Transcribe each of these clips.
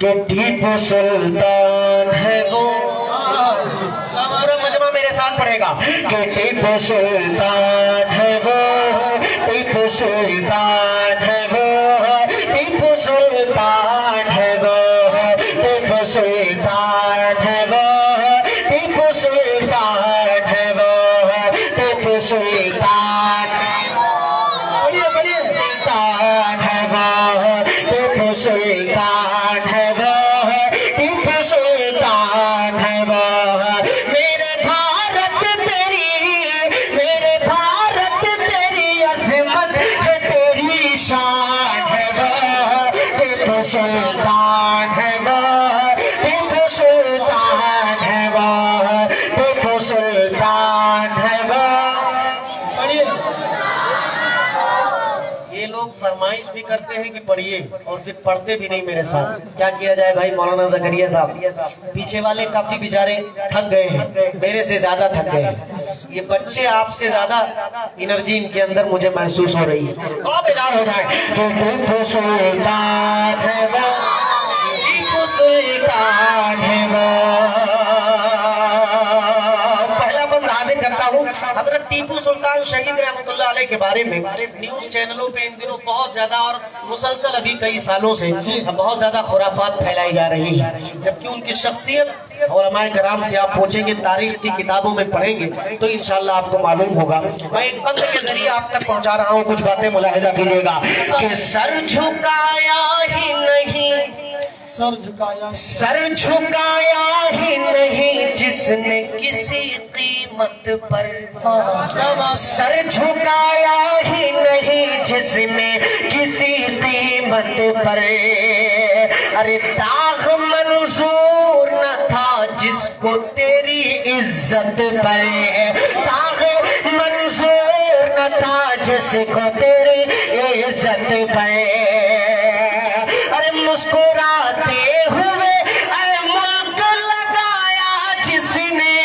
कि टीपू सुल्तान है वो। हमारा मजमा मेरे साथ पड़ेगा कि टीपू सुल्तान है वो, टीपू सुल्तान है वो, टीपू सुल्तान है वो, टीपू सुल्तान है वो, टीपू सुल्तान है वो, टीपू सुल्तान है वो, टीपू सुल्तान है वो, टीपू सुल्तान है वो। मेरे भारत तेरी अज़मत है, तेरी शान है वो, टीपू सुल्तान है वो, टीपू सुल्तान है वो, टीपू सुल्तान है वो। ये लोग फरमाइश भी करते हैं कि पढ़िए और फिर पढ़ते भी नहीं मेरे साथ। क्या किया जाए भाई मौलाना ज़करिया साहब, पीछे वाले काफी बेचारे थक गए हैं, मेरे से ज्यादा थक गए हैं। ये बच्चे आपसे ज्यादा एनर्जी इनके अंदर मुझे महसूस हो रही है। तो बेदार हो जाए। तो टीपू सुल्तान है वो, टीपू सुल्तान है वो। पहला बंद हाजिर करता हूँ। हजरत टीपू सुल्तान शहीद रहमतुल्लाह अलैह के बारे में न्यूज चैनलों पे इन दिनों बहुत ज्यादा और मुसलसल अभी कई सालों से बहुत ज्यादा खुराफात फैलाई जा रही है, जबकि उनकी शख्सियत और हमारे कराम से आप पूछेंगे, तारीख की किताबों में पढ़ेंगे तो इंशाल्लाह आपको मालूम होगा। मैं एक बंद के जरिए आप तक पहुंचा रहा हूँ, कुछ बातें मुलाहिजा कीजिएगा कि सर झुकाया ही नहीं, सर झुकाया ही नहीं जिसने किसी कीमत पर, सर झुकाया ही नहीं जिसने किसी कीमत पर। अरे दाग मंजूर न था जिसको तेरी इज्जत पर, दाग मंजूर न था जिसको तेरी इज्जत पर। अरे मुस्कुराते हुए ऐ मुल्क लगाया जिसने,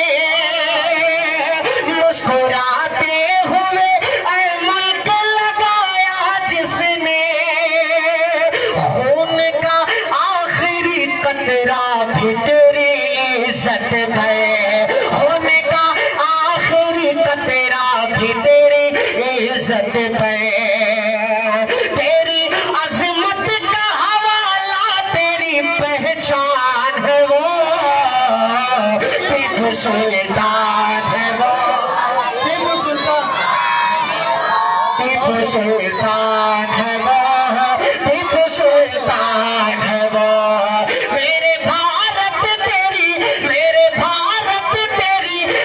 मुस्कुराते हुए ऐ मुल्क लगाया जिसने। खून का आखिरी कतरा भी तेरी इज्जत है, खून का आखिरी कतरा भी तेरी इज्जत है। तेरी अजमत का हवाला तेरी पहचान है वो, टीपू सुल्तान है वो, टीपू सुल्तान, टीपू सुल्तान है वो, टीपू सुल्तान है वो। मेरे भारत तेरी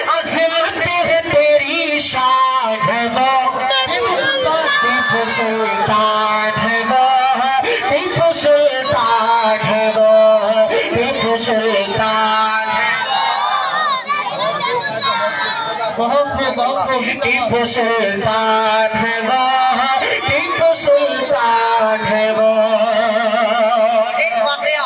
अजमत है, तेरी शान है वो, टीपू सुल्तान है वो, टीपू सुल्तान है वो, टीपू सुल्तान है। टीपू सुल्तान है वो, टीपू सुल्तान है वो। एक वाकया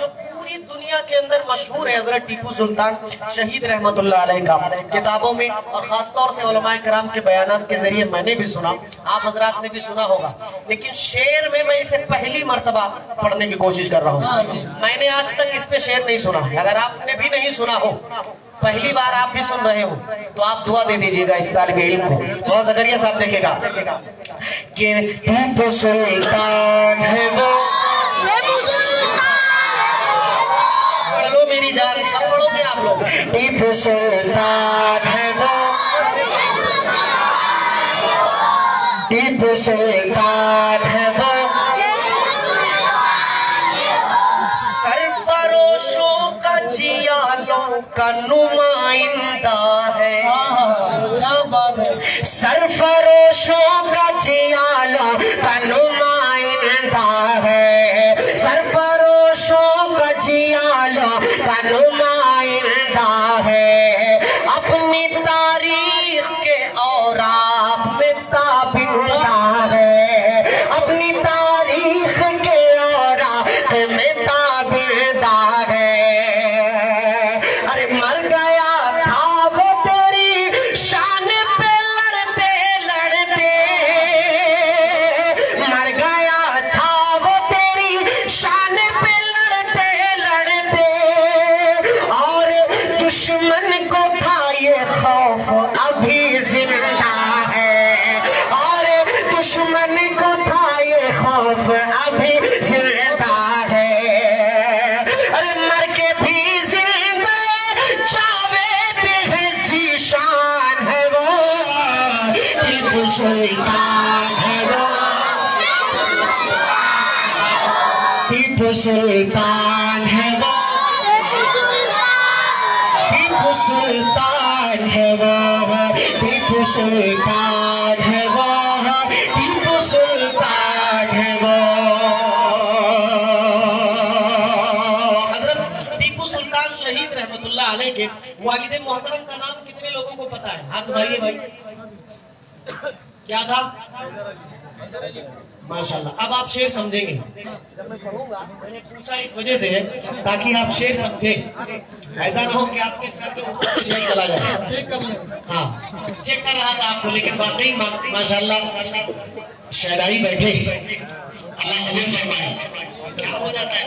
जो पूरी दुनिया के अंदर मशहूर है हजरत टीपू सुल्तान शहीद रहमतुल्लाह अलैह का, किताबों में और खासतौर से उलमाए कराम के बयानात के जरिए मैंने भी सुना, आप हजरात ने भी सुना होगा, लेकिन शेर में मैं इसे पहली मर्तबा पढ़ने की कोशिश कर रहा हूँ। मैंने आज तक इस पे शेर नहीं सुना है। अगर आपने भी नहीं सुना हो, पहली बार आप भी सुन रहे हो, तो आप दुआ दे दीजिएगा इस तालिबे इल्म को। और ज़करिया साहब देखेगा कि टीपू सुल्तान है वो, पढ़ लो मेरी जान, कब पढ़ोगे आप लोग। टीपू सुल्तान है वो, टीपू सुल्तान है वो। सरफरोशों का जियालों का नुमाइंदा है, सरफरोशों का जियालों का नुमाइंदा है, सरफरोशों का जियालों का नुमाइंदा है। अपनी तारीख के औराक में ताबिंदा है, अपनी तारीख के औराक में ताबिंदा है। अरे मर गया था वो तेरी शान पे लड़ते लड़ते, मर गया था वो तेरी शान पे लड़ते सुल्तान है वो, टीपू सुल्तान है वो, टीपू सुल्तान है वो, टीपू सुल्तान है वो। हजरत टीपू सुल्तान शहीद रहमतुल्लाह अलैह के वालिद मोहतरम का नाम कितने लोगों को पता है? हाथ उठाइए भाई। क्या था? माशाल्लाह। अब आप शेर समझेंगे। मैंने पूछा इस वजह से ताकि आप शेर समझे, ऐसा ना हो कि आपके सर के ऊपर से शेर चला जाए। चेक कर ले। हाँ, चेक कर रहा था आपको, लेकिन वाकई माशाल्लाह शायराई बैठे। अल्लाह कबूल फरमाए। क्या हो जाता है?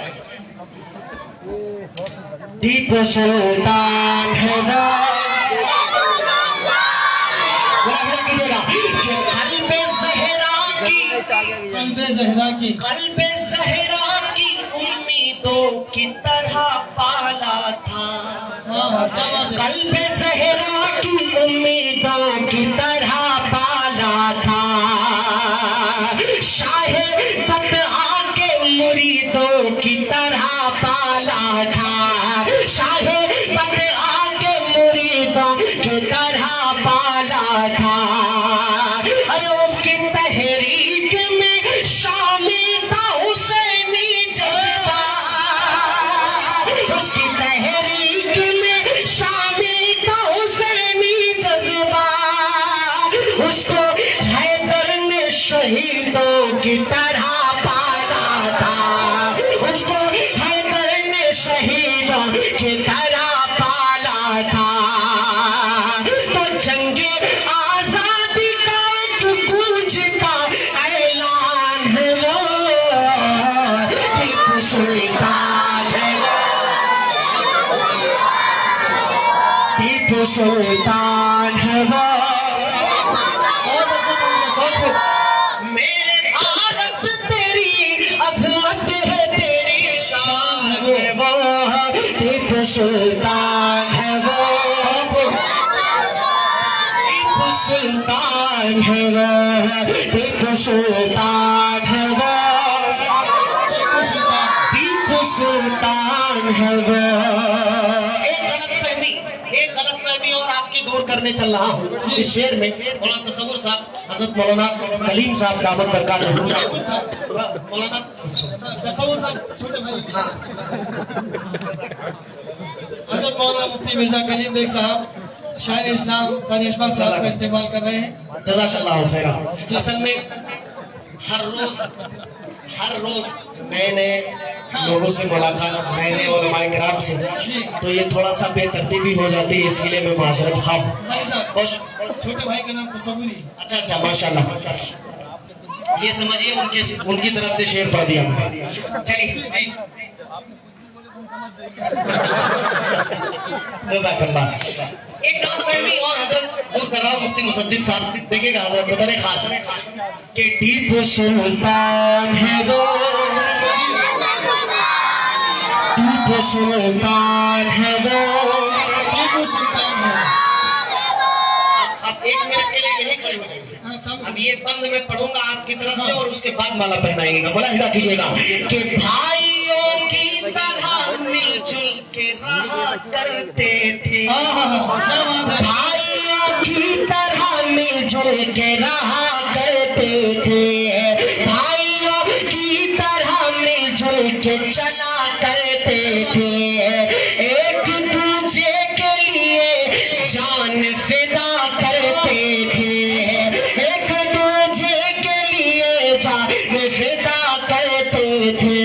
टीपू सुल्तान है वो, कल्बे ज़हरा की उम्मीदों की तरह पाला था, कल्बे ज़हरा की उम्मीदों की तरह पाला था, शाहे बतआ के मुरीदों की तरह पाला था, शाहे बतआ के मुरीदों की तरह पाला था। अरे उसकी तहरीक में शामिल था हुसैनी जज्बा, उसकी तहरीक में शामिल था हुसैनी जज्बा, उसको हैदर ने शहीदों की तरह पाला था, उसको हैदर ने शहीदों की तरह पाला था। तो जंगे आजादी का एक गूंजता ऐलान है वो, टीपू सुल्तान है वो, टीपू सुल्तान है वो। मेरे भारत तेरी अजमत है, तेरी शान है वो, टीपू सुल्तान है वो, टीपू सुल्तान है वो, टीपू सुल्तान है वो, टीपू सुल्तान है वो। एक गलतफहमी और आपकी दूर करने चल रहा हूँ। इस शेर में मौलाना तसव्वुर साहब, हजरत मौलाना कलीम साहब दामद बरकत मौलाना तसव्वुर साहब छोटे भाई, हाँ, हजरत मौलाना मुफ्ती मिर्जा कलीम बेग साहब शायर इस्लाम क़ारी अशफाक साहब का इस्तेमाल कर रहे हैं। जज़ाकल्लाहु खैरा। असल में हर रोज नए नए लोगों से मुलाकात, नए नए उलमाए किराम से, तो ये थोड़ा सा बेतरतीबी हो जाती है, इसके लिए मैं माजरत खां। भाई साहब छोटे भाई का नाम तसव्वुरी। अच्छा अच्छा, माशाल्लाह। ये समझिए उनकी तरफ से शेर पढ़ दिया मैंने। चलिए जी, जज़ाकल्लाह। एक गलतफहमी और हजरत दूर कर रहा हूँ, मुफ्ती मुसद्दिक साहब देखिएगा हजरत बतौर खास कि टीपू सुल्तान है वो, टीपू सुल्तान है वो, टीपू सुल्तान है। अब 1 मिनट के लिए यही खड़े हो जाइए। अब ये बंद मैं पढ़ूंगा आपकी तरफ से और उसके बाद माला पहनाएंगे। बोला हिदा कीजिएगा कि भाइयों की तरह मिलजुल के रहा करते थे, भाइयों की तरह मिलजुल के रहा करते थे, भाइयों की तरह मिलजुल के चला करते थे, एक दूजे के लिए जान फिदा करते थे, एक दूजे के लिए जान फिदा करते थे।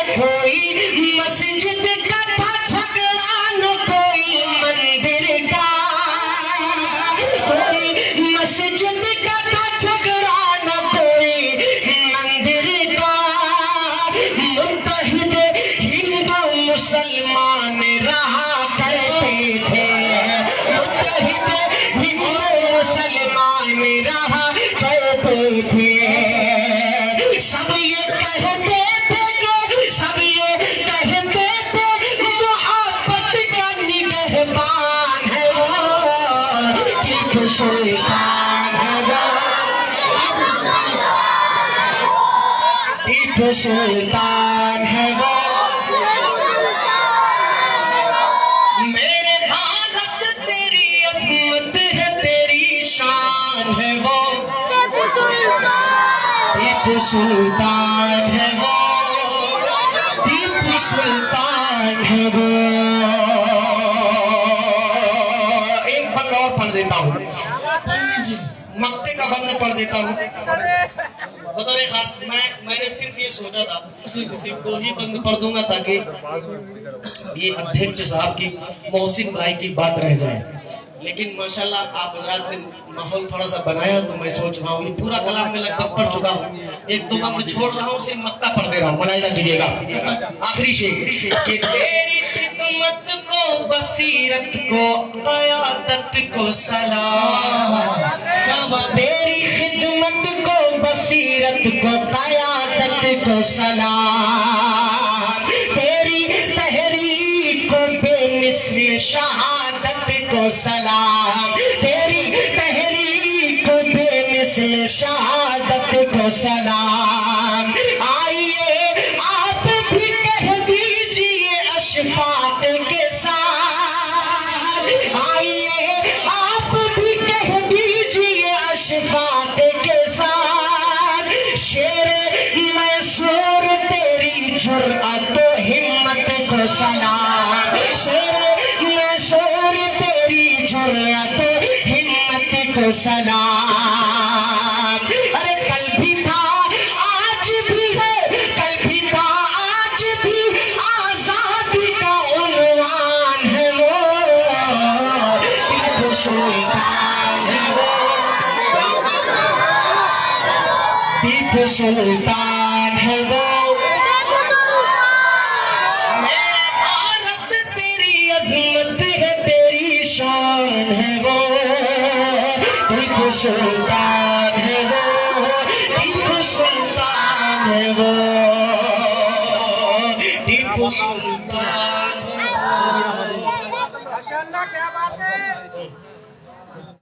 कोई मस्जिद का था झगड़ा न कोई मंदिर का, कोई मस्जिद का था झगड़ा न कोई मंदिर का, मुत्तहिद हिंदू मुसलमान रहा करते थे, मुत्तहिद हिंदू मुसलमान रहा करते थे। सब ये कहते थे कि सब ये कहते थे मोहब्बत का निगहबान है वो, टीपू सुल्तान है वो, टीपू सुल्तान सुल्तान है वो, मेरे भारत तेरी अजमत है, तेरी शान है वो, टीपू सुल्तान है वो, टीपू सुल्तान है वो। एक बंद और पढ़ देता हूँ, मक्ते का बंद पढ़ देता हूँ बतौर खास। मैंने सिर्फ ये सोचा था कि सिर्फ 2 ही बंद पढ़ दूंगा ताकि ये अध्यक्ष साहब की, मोहसिन भाई की बात रह जाए, लेकिन माशाल्लाह आप हजरात ने माहौल थोड़ा सा बनाया तो मैं सोच रहा हूँ ये पूरा कलाम में लगभग पढ़ चुका हूँ। 1-2 बंद छोड़ रहा हूँ, सिर्फ मक्ता पढ़ दे रहा हूँ, मलाइदा कीजिएगा। आखिरी शेर कि तेरी खिदमत को, बसीरत को, क़यादत को सलाम, तेरी खिदमत को, बसीरत को, क़यादत को सलाम, तेरी तहरीक को, बेमिसल शहादत को सलाम, तेरी तहरीक को, बेमिसल शहादत को सलाम। आइए आप भी कह दीजिए अशफाक के साथ, आइए आप भी कह दीजिए अशफाक के साथ, शेर मैसूर तेरी जुर्अत व हिम्मत को सलाम, शेर मैसूर तेरी जुर्अत व हिम्मत को सलाम। अरे कल भी था आज भी है, कल भी था आज भी, आजादी का उन्वान है वो, टीपू सुल्तान है वो, टीपू सुल्तान है वो। मेरे भारत तेरी अजमत है, तेरी शान है वो, टीपू सुल्तान है वो, टीपू सुल्तान है वो, टीपू सुल्तान।